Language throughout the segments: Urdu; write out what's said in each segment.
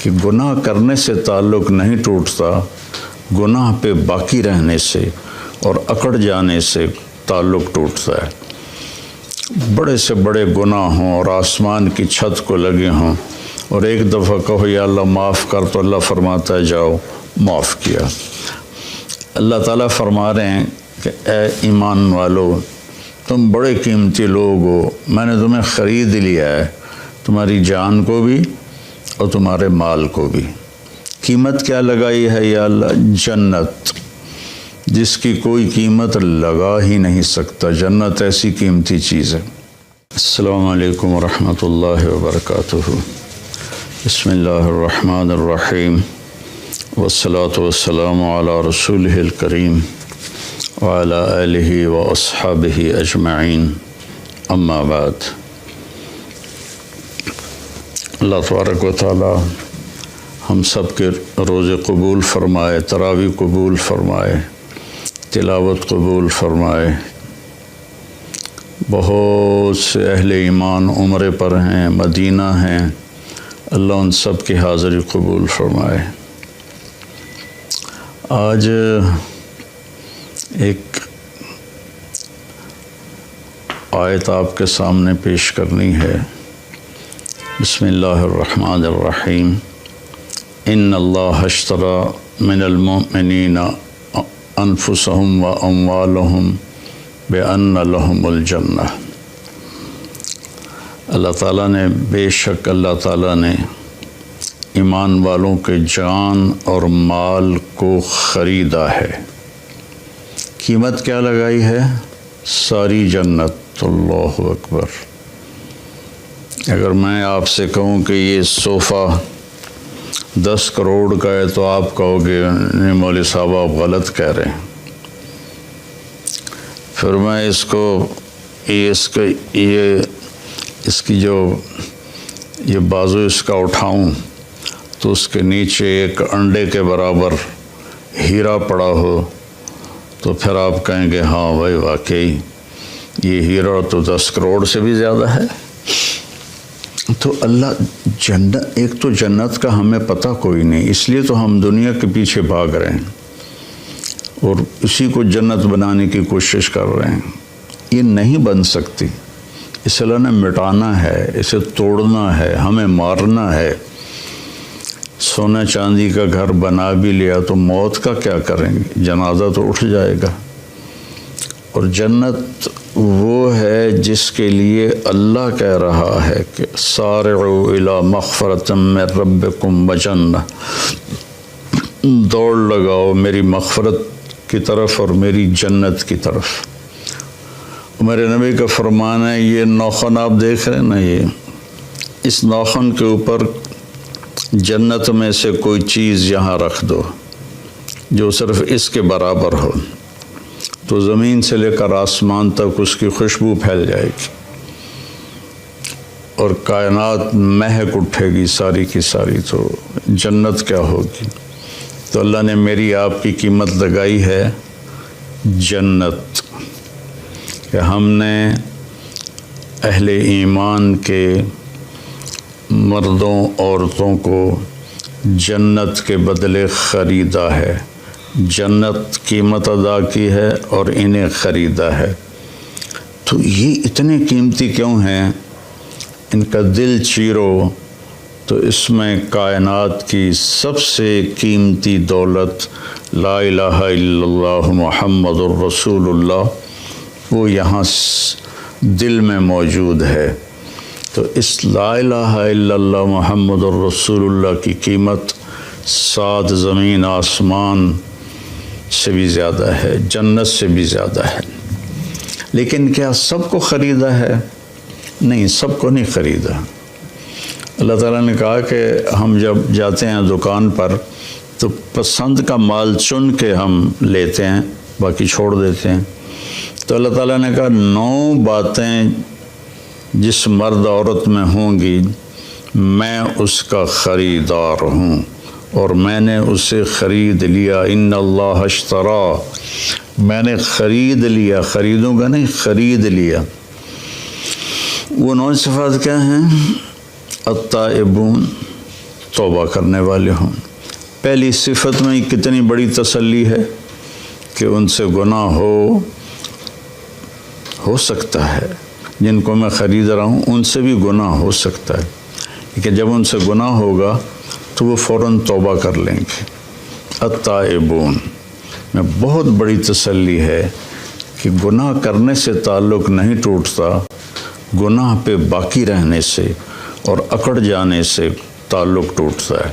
کہ گناہ کرنے سے تعلق نہیں ٹوٹتا، گناہ پہ باقی رہنے سے اور اکڑ جانے سے تعلق ٹوٹتا ہے۔ بڑے سے بڑے گناہ ہوں اور آسمان کی چھت کو لگے ہوں اور ایک دفعہ کہو یا اللہ معاف کر، تو اللہ فرماتا ہے جاؤ معاف کیا۔ اللہ تعالیٰ فرما رہے ہیں کہ اے ایمان والو، تم بڑے قیمتی لوگ ہو، میں نے تمہیں خرید لیا ہے، تمہاری جان کو بھی اور تمہارے مال کو بھی۔ قیمت کیا لگائی ہے یا اللہ؟ جنت، جس کی کوئی قیمت لگا ہی نہیں سکتا۔ جنت ایسی قیمتی چیز ہے۔ السلام علیکم ورحمۃ اللہ وبرکاتہ۔ بسم اللہ الرحمن الرحیم، والصلاة والسلام علی رسولہ الکریم وعلی آلہ واصحابہ اجمعین، اما بعد۔ اللہ تبارک و تعالی ہم سب کے روزے قبول فرمائے، تراویح قبول فرمائے، تلاوت قبول فرمائے۔ بہت سے اہل ایمان عمرے پر ہیں، مدینہ ہیں، اللہ ان سب کی حاضری قبول فرمائے۔ آج ایک آیت آپ کے سامنے پیش کرنی ہے۔ بسم اللہ الرحمن الرحیم۔ ان اللہ اشتری من المؤمنین انفسهم واموالهم بان لهم الجنہ۔ اللہ تعالیٰ نے، بے شک اللہ تعالیٰ نے ایمان والوں کے جان اور مال کو خریدا ہے۔ قیمت کیا لگائی ہے؟ ساری جنت۔ اللہ اکبر۔ اگر میں آپ سے کہوں کہ یہ صوفہ 10 کروڑ کا ہے تو آپ کہو گے نہیں مولوی صاحب آپ غلط کہہ رہے ہیں۔ پھر میں اس کی جو یہ بازو اس کا اٹھاؤں تو اس کے نیچے ایک انڈے کے برابر ہیرا پڑا ہو تو پھر آپ کہیں گے ہاں بھائی واقعی یہ ہیرا تو 10 کروڑ سے بھی زیادہ ہے۔ تو اللہ جنت، ایک تو جنت کا ہمیں پتہ کوئی نہیں، اس لیے تو ہم دنیا کے پیچھے بھاگ رہے ہیں اور اسی کو جنت بنانے کی کوشش کر رہے ہیں۔ یہ نہیں بن سکتی، اس اللہ نے مٹانا ہے، اسے توڑنا ہے، ہمیں مارنا ہے۔ سونا چاندی کا گھر بنا بھی لیا تو موت کا کیا کریں گے؟ جنازہ تو اٹھ جائے گا۔ اور جنت وہ ہے جس کے لیے اللہ کہہ رہا ہے کہ سارعوا الی مغفرۃ من ربکم وجنہ، دوڑ لگاؤ میری مغفرت کی طرف اور میری جنت کی طرف۔ میرے نبی کا فرمان ہے، یہ ناخن آپ دیکھ رہے ہیں نا، یہ اس ناخن کے اوپر جنت میں سے کوئی چیز یہاں رکھ دو جو صرف اس کے برابر ہو، تو زمین سے لے کر آسمان تک اس کی خوشبو پھیل جائے گی اور کائنات مہک اٹھے گی ساری کی ساری۔ تو جنت کیا ہوگی؟ تو اللہ نے میری آپ کی قیمت لگائی ہے جنت، کہ ہم نے اہل ایمان کے مردوں عورتوں کو جنت کے بدلے خریدا ہے، جنت قیمت ادا کی ہے اور انہیں خریدا ہے۔ تو یہ اتنے قیمتی کیوں ہیں؟ ان کا دل چیرو تو اس میں کائنات کی سب سے قیمتی دولت لا الہ الا اللہ محمد الرسول اللہ وہ یہاں دل میں موجود ہے۔ تو اس لا الہ الا اللہ محمد الرسول اللہ کی قیمت 7 زمین آسمان سے بھی زیادہ ہے، جنت سے بھی زیادہ ہے۔ لیکن کیا سب کو خریدا ہے؟ نہیں، سب کو نہیں خریدا۔ اللہ تعالیٰ نے کہا کہ ہم جب جاتے ہیں دکان پر تو پسند کا مال چن کے ہم لیتے ہیں، باقی چھوڑ دیتے ہیں۔ تو اللہ تعالیٰ نے کہا 9 باتیں جس مرد عورت میں ہوں گی میں اس کا خریدار ہوں اور میں نے اسے خرید لیا۔ ان اللہ اشتری، میں نے خرید لیا، خریدوں گا نہیں، خرید لیا۔ وہ 9 صفات کیا ہیں؟ التائبون، توبہ کرنے والے ہوں۔ پہلی صفت میں کتنی بڑی تسلی ہے کہ ان سے گناہ ہو سکتا ہے، جن کو میں خرید رہا ہوں ان سے بھی گناہ ہو سکتا ہے، لیکن جب ان سے گناہ ہوگا تو وہ فوراً توبہ کر لیں گے۔ التائبون میں بہت بڑی تسلی ہے کہ گناہ کرنے سے تعلق نہیں ٹوٹتا، گناہ پہ باقی رہنے سے اور اکڑ جانے سے تعلق ٹوٹتا ہے۔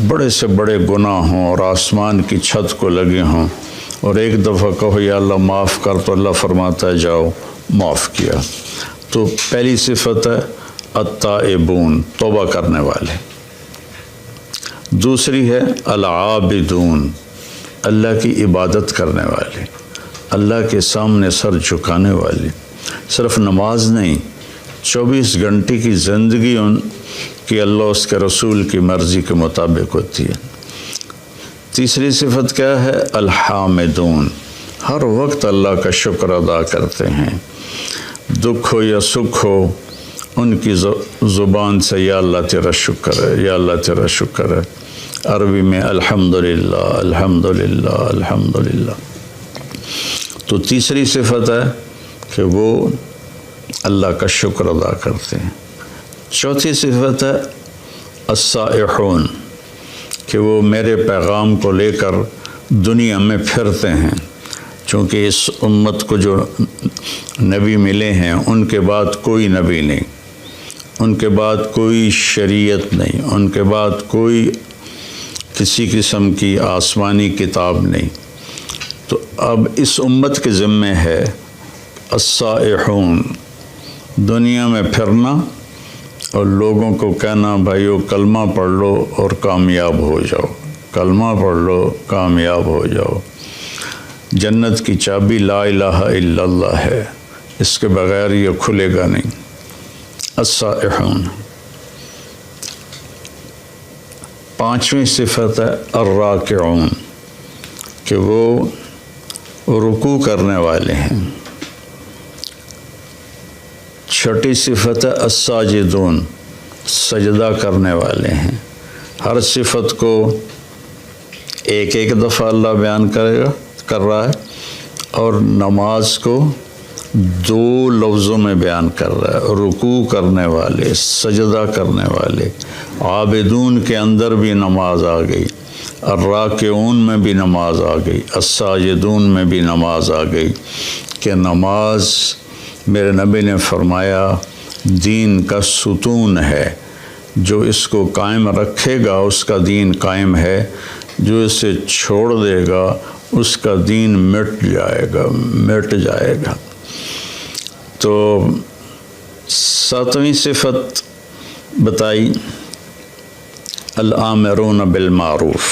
بڑے سے بڑے گناہ ہوں اور آسمان کی چھت کو لگے ہوں اور ایک دفعہ کہو یا اللہ معاف کر، تو اللہ فرماتا ہے جاؤ معاف کیا۔ تو پہلی صفت ہے التائبون، توبہ کرنے والے۔ دوسری ہے العابدون، اللہ کی عبادت کرنے والے، اللہ کے سامنے سر جھکانے والے۔ صرف نماز نہیں، 24 گھنٹے کی زندگی ان کی اللہ اس کے رسول کی مرضی کے مطابق ہوتی ہے۔ تیسری صفت کیا ہے؟ الحامدون، ہر وقت اللہ کا شکر ادا کرتے ہیں، دکھ ہو یا سکھ ہو ان کی زبان سے یا اللہ تیرا شکر ہے، یا اللہ تیرا شکر ہے۔ عربی میں الحمدللہ الحمدللہ الحمدللہ۔ تو تیسری صفت ہے کہ وہ اللہ کا شکر ادا کرتے ہیں۔ چوتھی صفت ہے السائحون، کہ وہ میرے پیغام کو لے کر دنیا میں پھرتے ہیں، چونکہ اس امت کو جو نبی ملے ہیں ان کے بعد کوئی نبی نہیں، ان کے بعد کوئی شریعت نہیں، ان کے بعد کوئی کسی قسم کی آسمانی کتاب نہیں۔ تو اب اس امت کے ذمہ ہے السائحون، دنیا میں پھرنا اور لوگوں کو کہنا بھائیو کلمہ پڑھ لو اور کامیاب ہو جاؤ، کلمہ پڑھ لو کامیاب ہو جاؤ۔ جنت کی چابی لا الہ الا اللہ ہے، اس کے بغیر یہ کھلے گا نہیں۔ السائحون۔ پانچویں صفت ہے الراکعون، کہ وہ رکوع کرنے والے ہیں۔ چھٹی صفت ہے الساجدون، سجدہ کرنے والے ہیں۔ ہر صفت کو ایک ایک دفعہ اللہ بیان کر رہا ہے اور نماز کو 2 لفظوں میں بیان کر رہا ہے۔ رکوع کرنے والے، سجدہ کرنے والے، عابدون کے اندر بھی نماز آ گئی، الراکعون میں بھی نماز آ گئی، الساجدون میں بھی نماز آ گئی، کہ نماز میرے نبی نے فرمایا دین کا ستون ہے، جو اس کو قائم رکھے گا اس کا دین قائم ہے، جو اسے چھوڑ دے گا اس کا دین مٹ جائے گا۔ تو 7ویں صفت بتائی الآمرون بالمعروف،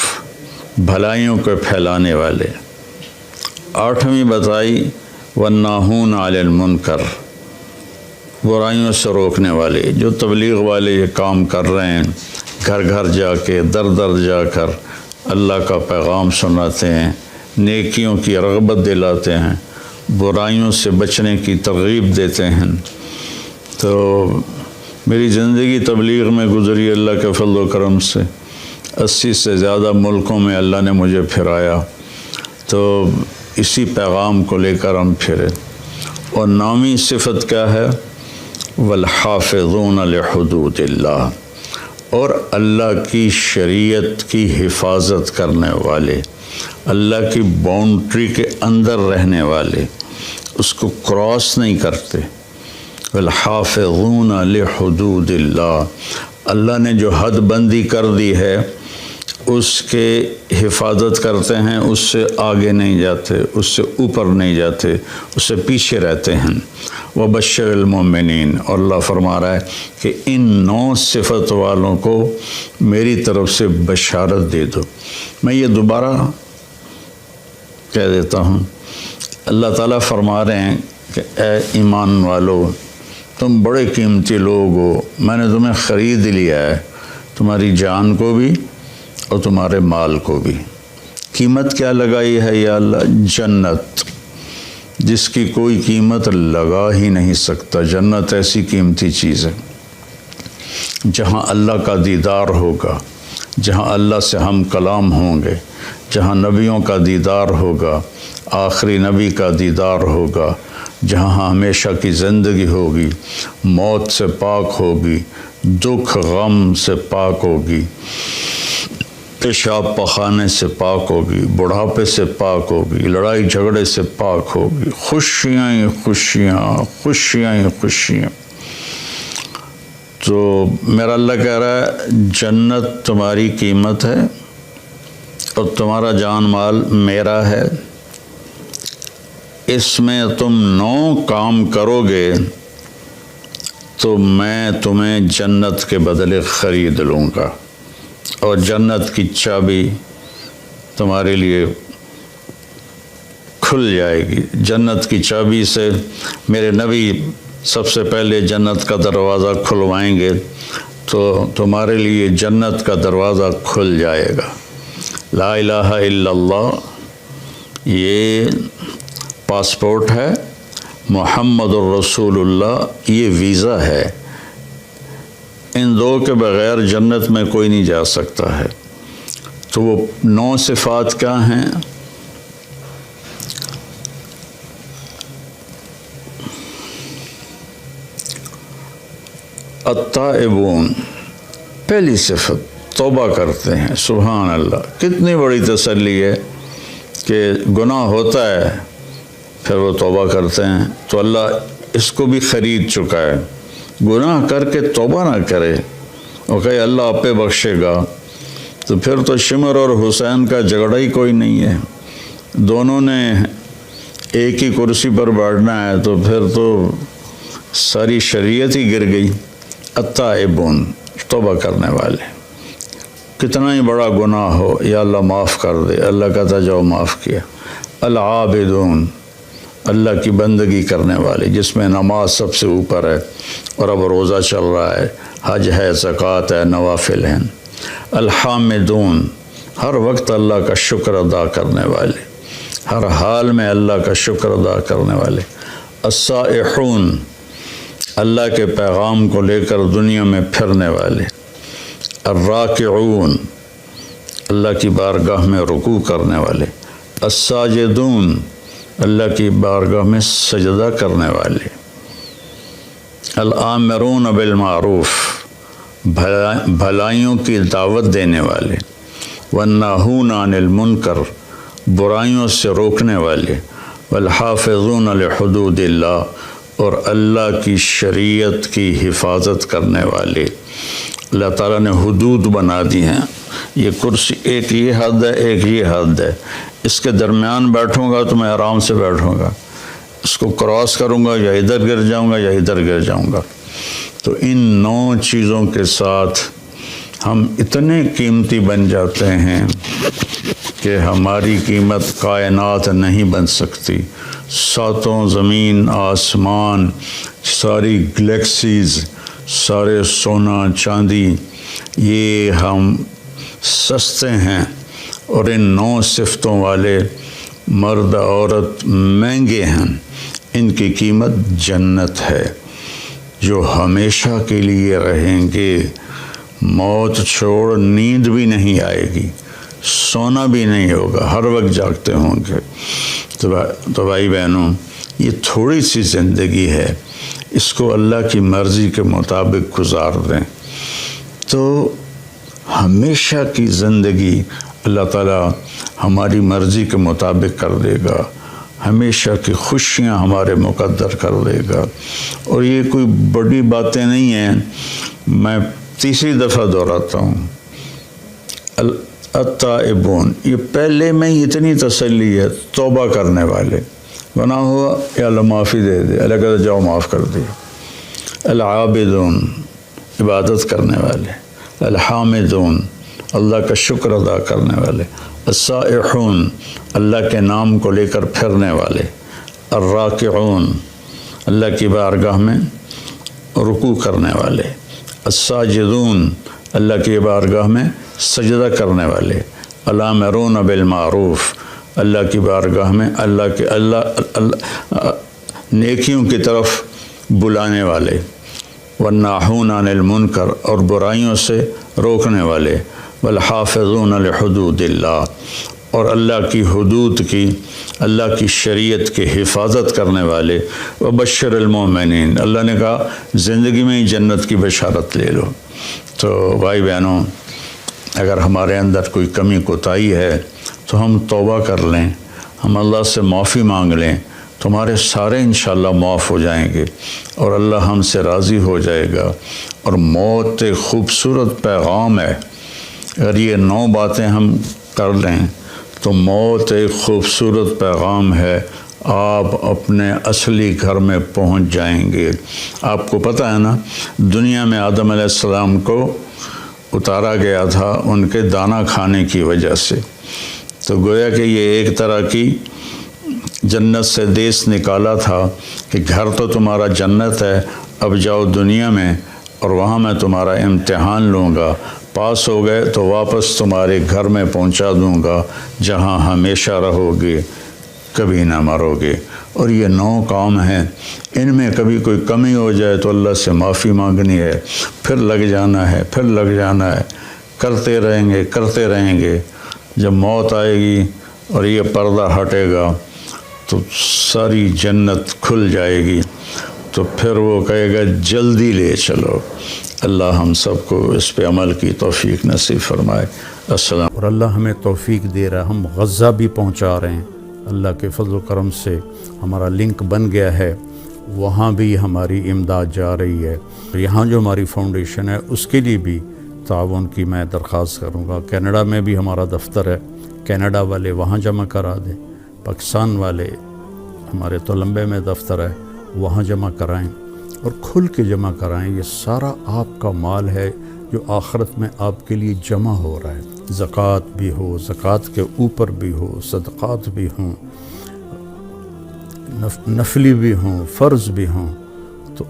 بھلائیوں کو پھیلانے والے۔ 8ویں بتائی والناہون علی المنکر، برائیوں سے روکنے والے۔ جو تبلیغ والے یہ کام کر رہے ہیں، گھر گھر جا کے در در جا کر اللہ کا پیغام سناتے ہیں، نیکیوں کی رغبت دلاتے ہیں، برائیوں سے بچنے کی ترغیب دیتے ہیں۔ تو میری زندگی تبلیغ میں گزری اللہ کے فضل و کرم سے، 80 سے زیادہ ملکوں میں اللہ نے مجھے پھرایا، تو اسی پیغام کو لے کر ہم پھرے۔ اور 9ویں صفت کیا ہے؟ والحافظون لحدود اللہ، اور اللہ کی شریعت کی حفاظت کرنے والے، اللہ کی باؤنڈری کے اندر رہنے والے، اس کو کراس نہیں کرتے۔ والحافظون لحدود اللہ، اللہ نے جو حد بندی کر دی ہے اس کے حفاظت کرتے ہیں، اس سے آگے نہیں جاتے، اس سے اوپر نہیں جاتے، اس سے پیچھے رہتے ہیں۔ وبشر المؤمنین، اور اللہ فرما رہا ہے کہ ان 9 صفت والوں کو میری طرف سے بشارت دے دو۔ میں یہ دوبارہ کہہ دیتا ہوں، اللہ تعالیٰ فرما رہے ہیں کہ اے ایمان والو، تم بڑے قیمتی لوگ ہو، میں نے تمہیں خرید لیا ہے، تمہاری جان کو بھی اور تمہارے مال کو بھی۔ قیمت کیا لگائی ہے یا اللہ؟ جنت، جس کی کوئی قیمت لگا ہی نہیں سکتا۔ جنت ایسی قیمتی چیز ہے۔ جہاں اللہ کا دیدار ہوگا، جہاں اللہ سے ہم کلام ہوں گے، جہاں نبیوں کا دیدار ہوگا، آخری نبی کا دیدار ہوگا، جہاں ہمیشہ کی زندگی ہوگی، موت سے پاک ہوگی، دکھ غم سے پاک ہوگی، پیشاب پخانے سے پاک ہوگی، بڑھاپے سے پاک ہوگی، لڑائی جھگڑے سے پاک ہوگی، خوشیاں ہی خوشیاں، خوشیاں ہی خوشیاں۔ تو میرا اللہ کہہ رہا ہے جنت تمہاری قیمت ہے اور تمہارا جان مال میرا ہے، اس میں تم 9 کام کرو گے تو میں تمہیں جنت کے بدلے خرید لوں گا، اور جنت کی چابی تمہارے لیے کھل جائے گی۔ جنت کی چابی سے میرے نبی سب سے پہلے جنت کا دروازہ کھلوائیں گے تو تمہارے لیے جنت کا دروازہ کھل جائے گا۔ لا الہ الا اللہ یہ پاسپورٹ ہے، محمد الرسول اللہ یہ ویزا ہے، ان 2 کے بغیر جنت میں کوئی نہیں جا سکتا ہے۔ تو وہ 9 صفات کیا ہیں؟ التائبون، پہلی صفت توبہ کرتے ہیں۔ سبحان اللہ، کتنی بڑی تسلی ہے کہ گناہ ہوتا ہے پھر وہ توبہ کرتے ہیں، تو اللہ اس کو بھی خرید چکا ہے۔ گناہ کر کے توبہ نہ کرے اور کہے اللہ آپ پہ بخشے گا، تو پھر تو شمر اور حسین کا جھگڑا ہی کوئی نہیں ہے، دونوں نے ایک ہی کرسی پر بیٹھنا ہے، تو پھر تو ساری شریعت ہی گر گئی۔ التائبون، توبہ کرنے والے، کتنا ہی بڑا گناہ ہو یا اللہ معاف کر دے، اللہ کہتا جاؤ معاف کیا۔ العابدون، اللہ کی بندگی کرنے والے، جس میں نماز سب سے اوپر ہے اور اب روزہ چل رہا ہے، حج ہے، زکوٰۃ ہے، نوافل ہیں۔ الحامدون، ہر وقت اللہ کا شکر ادا کرنے والے، ہر حال میں اللہ کا شکر ادا کرنے والے۔ السائحون، اللہ کے پیغام کو لے کر دنیا میں پھرنے والے۔ الراکعون، اللہ کی بارگاہ میں رکوع کرنے والے۔ الساجدون، اللہ کی بارگاہ میں سجدہ کرنے والے۔ الآمرون بالمعروف، بھلائیوں کی دعوت دینے والے۔ والناہون عن المنکر، برائیوں سے روکنے والے۔ والحافظون لحدود اللہ، اور اللہ کی شریعت کی حفاظت کرنے والے۔ اللہ تعالیٰ نے حدود بنا دی ہیں، یہ کرسی ایک یہ حد ہے، ایک یہ حد ہے، اس کے درمیان بیٹھوں گا تو میں آرام سے بیٹھوں گا، اس کو کراس کروں گا یا ادھر گر جاؤں گا یا ادھر گر جاؤں گا۔ تو ان 9 چیزوں کے ساتھ ہم اتنے قیمتی بن جاتے ہیں کہ ہماری قیمت کائنات نہیں بن سکتی۔ 7 زمین آسمان، ساری گلیکسیز، سارے سونا چاندی، یہ ہم سستے ہیں، اور ان 9 صفتوں والے مرد عورت مہنگے ہیں، ان کی قیمت جنت ہے، جو ہمیشہ کے لیے رہیں گے۔ موت چھوڑ نیند بھی نہیں آئے گی، سونا بھی نہیں ہوگا، ہر وقت جاگتے ہوں گے۔ تو بھائی بہنوں، یہ تھوڑی سی زندگی ہے، اس کو اللہ کی مرضی کے مطابق گزار دیں تو ہمیشہ کی زندگی اللہ تعالیٰ ہماری مرضی کے مطابق کر دے گا، ہمیشہ کی خوشیاں ہمارے مقدر کر دے گا۔ اور یہ کوئی بڑی باتیں نہیں ہیں، میں تیسری دفعہ دہراتا ہوں، التائبون، یہ پہلے میں اتنی تسلی ہے، توبہ کرنے والے، گناہ ہوا یا اللہ معافی دے دے، اللہ کہتا جاؤ معاف کر دیا۔ العابدون، عبادت کرنے والے۔ الحامدون، اللہ کا شکر ادا کرنے والے۔ السائحون، اللہ کے نام کو لے کر پھرنے والے۔ الراکعون، اللہ کی بارگاہ میں رکوع کرنے والے۔ الساجدون، اللہ کی بارگاہ میں سجدہ کرنے والے۔ الآمرون بالمعروف، اللہ کی بارگاہ میں اللہ نیکیوں کی طرف بلانے والے۔ والناہون عن المنکر، اور برائیوں سے روکنے والے، والحافظون لحدود اللہ، اور اللہ کی حدود کی، اللہ کی شریعت کی حفاظت کرنے والے، وبشر المومنین، اللہ نے کہا زندگی میں ہی جنت کی بشارت لے لو۔ تو بھائی بہنوں، اگر ہمارے اندر کوئی کمی کوتاہی ہے تو ہم توبہ کر لیں، ہم اللہ سے معافی مانگ لیں، تمہارے سارے انشاءاللہ معاف ہو جائیں گے اور اللہ ہم سے راضی ہو جائے گا۔ اور موت ایک خوبصورت پیغام ہے، اگر یہ 9 باتیں ہم کر لیں تو موت ایک خوبصورت پیغام ہے، آپ اپنے اصلی گھر میں پہنچ جائیں گے۔ آپ کو پتہ ہے نا، دنیا میں آدم علیہ السلام کو اتارا گیا تھا ان کے دانہ کھانے کی وجہ سے، تو گویا کہ یہ ایک طرح کی جنت سے دیس نکالا تھا کہ گھر تو تمہارا جنت ہے، اب جاؤ دنیا میں اور وہاں میں تمہارا امتحان لوں گا، پاس ہو گئے تو واپس تمہارے گھر میں پہنچا دوں گا جہاں ہمیشہ رہو گے، کبھی نہ مرو گے۔ اور یہ 9 کام ہیں، ان میں کبھی کوئی کمی ہو جائے تو اللہ سے معافی مانگنی ہے، پھر لگ جانا ہے، پھر لگ جانا ہے، کرتے رہیں گے۔ جب موت آئے گی اور یہ پردہ ہٹے گا تو ساری جنت کھل جائے گی، تو پھر وہ کہے گا جلدی لے چلو۔ اللہ ہم سب کو اس پہ عمل کی توفیق نصیب فرمائے۔ السلام۔ اور اللہ ہمیں توفیق دے رہا ہے، ہم غزہ بھی پہنچا رہے ہیں، اللہ کے فضل و کرم سے ہمارا لنک بن گیا ہے، وہاں بھی ہماری امداد جا رہی ہے۔ یہاں جو ہماری فاؤنڈیشن ہے اس کے لیے بھی تعاون کی میں درخواست کروں گا۔ کینیڈا میں بھی ہمارا دفتر ہے، کینیڈا والے وہاں جمع کرا دیں، پاکستان والے ہمارے تولمبے میں دفتر ہے وہاں جمع کرائیں، اور کھل کے جمع کرائیں۔ یہ سارا آپ کا مال ہے جو آخرت میں آپ کے لیے جمع ہو رہا ہے، زکوٰۃ بھی ہو، زکوٰۃ کے اوپر بھی ہو، صدقات بھی ہوں، نفلی بھی ہوں، فرض بھی ہوں، تو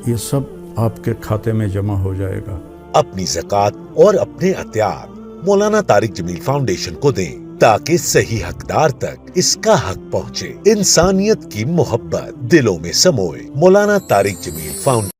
یہ سب آپ کے کھاتے میں جمع ہو جائے گا۔ اپنی زکوٰۃ اور اپنے عطیات مولانا طارق جمیل فاؤنڈیشن کو دیں تاکہ صحیح حقدار تک اس کا حق پہنچے۔ انسانیت کی محبت دلوں میں سموئے۔ مولانا طارق جمیل فاؤنڈیشن۔